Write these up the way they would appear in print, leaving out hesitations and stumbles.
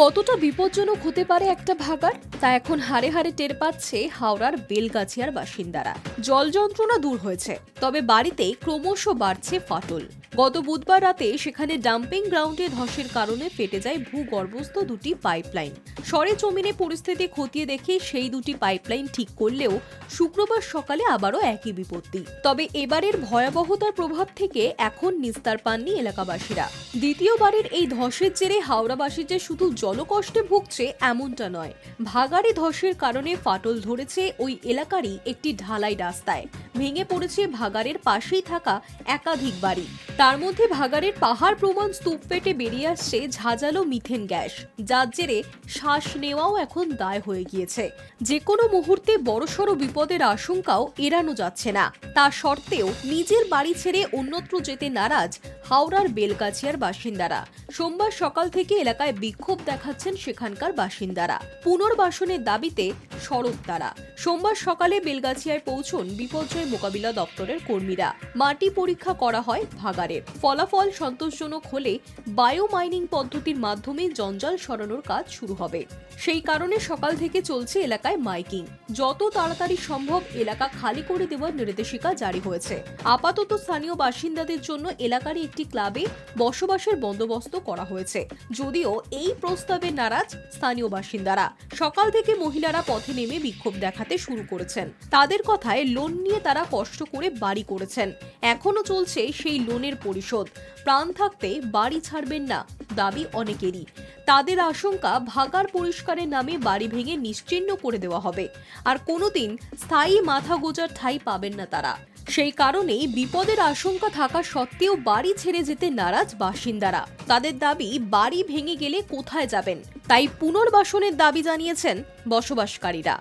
কতটা বিপজ্জনক হতে পারে একটা ভাগাড় তা এখন হাড়ে হাড়ে টের পাচ্ছে হাওড়ার বেলগাছিয়ার বাসিন্দারা। জল যন্ত্রণা দূর হয়েছে, তবে বাড়িতে ক্রমশ বাড়ছে ফাটল। গত বুধবার রাতে সেখানে ডাম্পিং গ্রাউন্ডে ধসের কারণে ফেটে যায় ভূগর্ভস্থ দুটি পাইপলাইন। সরেজমিনে পরিস্থিতি খতিয়ে দেখে সেই দুটি পাইপলাইন ঠিক করলেও শুক্রবার সকালে আবারও একই বিপত্তি। তবে এবারের ভয়াবহতার প্রভাব থেকে এখন নিস্তার পাননি এলাকাবাসীরা। দ্বিতীয়বারের এই ধসের জেরে হাওড়াবাসী যে শুধু জলকষ্টে ভুগছে এমনটা নয়, ভাগাড়ে ধসের কারণে ফাটল ধরেছে ওই এলাকারই একটি ঢালাই রাস্তায়। ভেঙে পড়েছে ভাগাড়ের পাশেই থাকা একাধিক বাড়ি। তার মধ্যে ভাগাড়ের পাহাড় প্রমাণ স্তূপ ফেটে বেরিয়ে আসছে ঝাঁঝালো মিথেন গ্যাস, যার জেরে শ্বাস নেওয়াও এখন দায় হয়ে গিয়েছে। যে কোনো মুহূর্তে বড়সড় বিপদের আশঙ্কাও এড়ানো যাচ্ছে না। তা সত্ত্বেও নিজের বাড়ি ছেড়ে অন্যত্র যেতে নারাজ হাওড়ার বেলগাছিয়ার বাসিন্দারা। সোমবার সকাল থেকে এলাকায় বিক্ষোভ দেখাচ্ছেন সেখানকার বাসিন্দারা। পুনর্বাসনের দাবিতে সড়ক তারা। সোমবার সকালে বেলগাছিয়ায় পৌঁছন বিপর্যয় মোকাবিলা দপ্তরের কর্মীরা। মাটি পরীক্ষা করা হয় ভাগাড়ের। ফলাফল সন্তোষজনক হলে বায়ো মাইনিং পদ্ধতির মাধ্যমে জঞ্জাল সরানোর কাজ শুরু হবে। সেই কারণে সকাল থেকে চলছে এলাকায় মাইকিং। যত তাড়াতাড়ি সম্ভব এলাকা খালি করে দেওয়ার নির্দেশিকা জারি হয়েছে। আপাতত স্থানীয় বাসিন্দাদের জন্য এলাকারই একটি ক্লাবে বসবাসের বন্দোবস্ত করা হয়েছে। যদিও এই প্রস্তাবে নারাজ স্থানীয় বাসিন্দারা। সকাল থেকে মহিলারা পথে নেমে বিক্ষোভ দেখাতে শুরু করেছেন। তাদের কথায় লোন নিয়ে তারা কষ্ট করে বাড়ি করেছেন, এখনো চলছে সেই লোনের পরিশোধ। প্রাণ থাকতে বাড়ি ছাড়বেন না দাবি অনেকেরই। তাদের আশঙ্কা ভাগাড় পরিষ্কারের নামে বাড়ি ভেঙে নিশ্চিহ্ন করে দেওয়া হবে, আর কোনোদিন স্থায়ী মাথা গোজার ঠাঁই পাবেন না তারা। সেই কারণেই বিপদের আশঙ্কা থাকা সত্ত্বেও বাড়ি ছেড়ে যেতে নারাজ বাসিন্দারা। তাদের দাবি, বাড়ি ভেঙে গেলে কোথায় যাবেন, তাই পুনর্বাসনের দাবি জানিয়েছেন বসবাসকারীরা।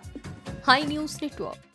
High news network.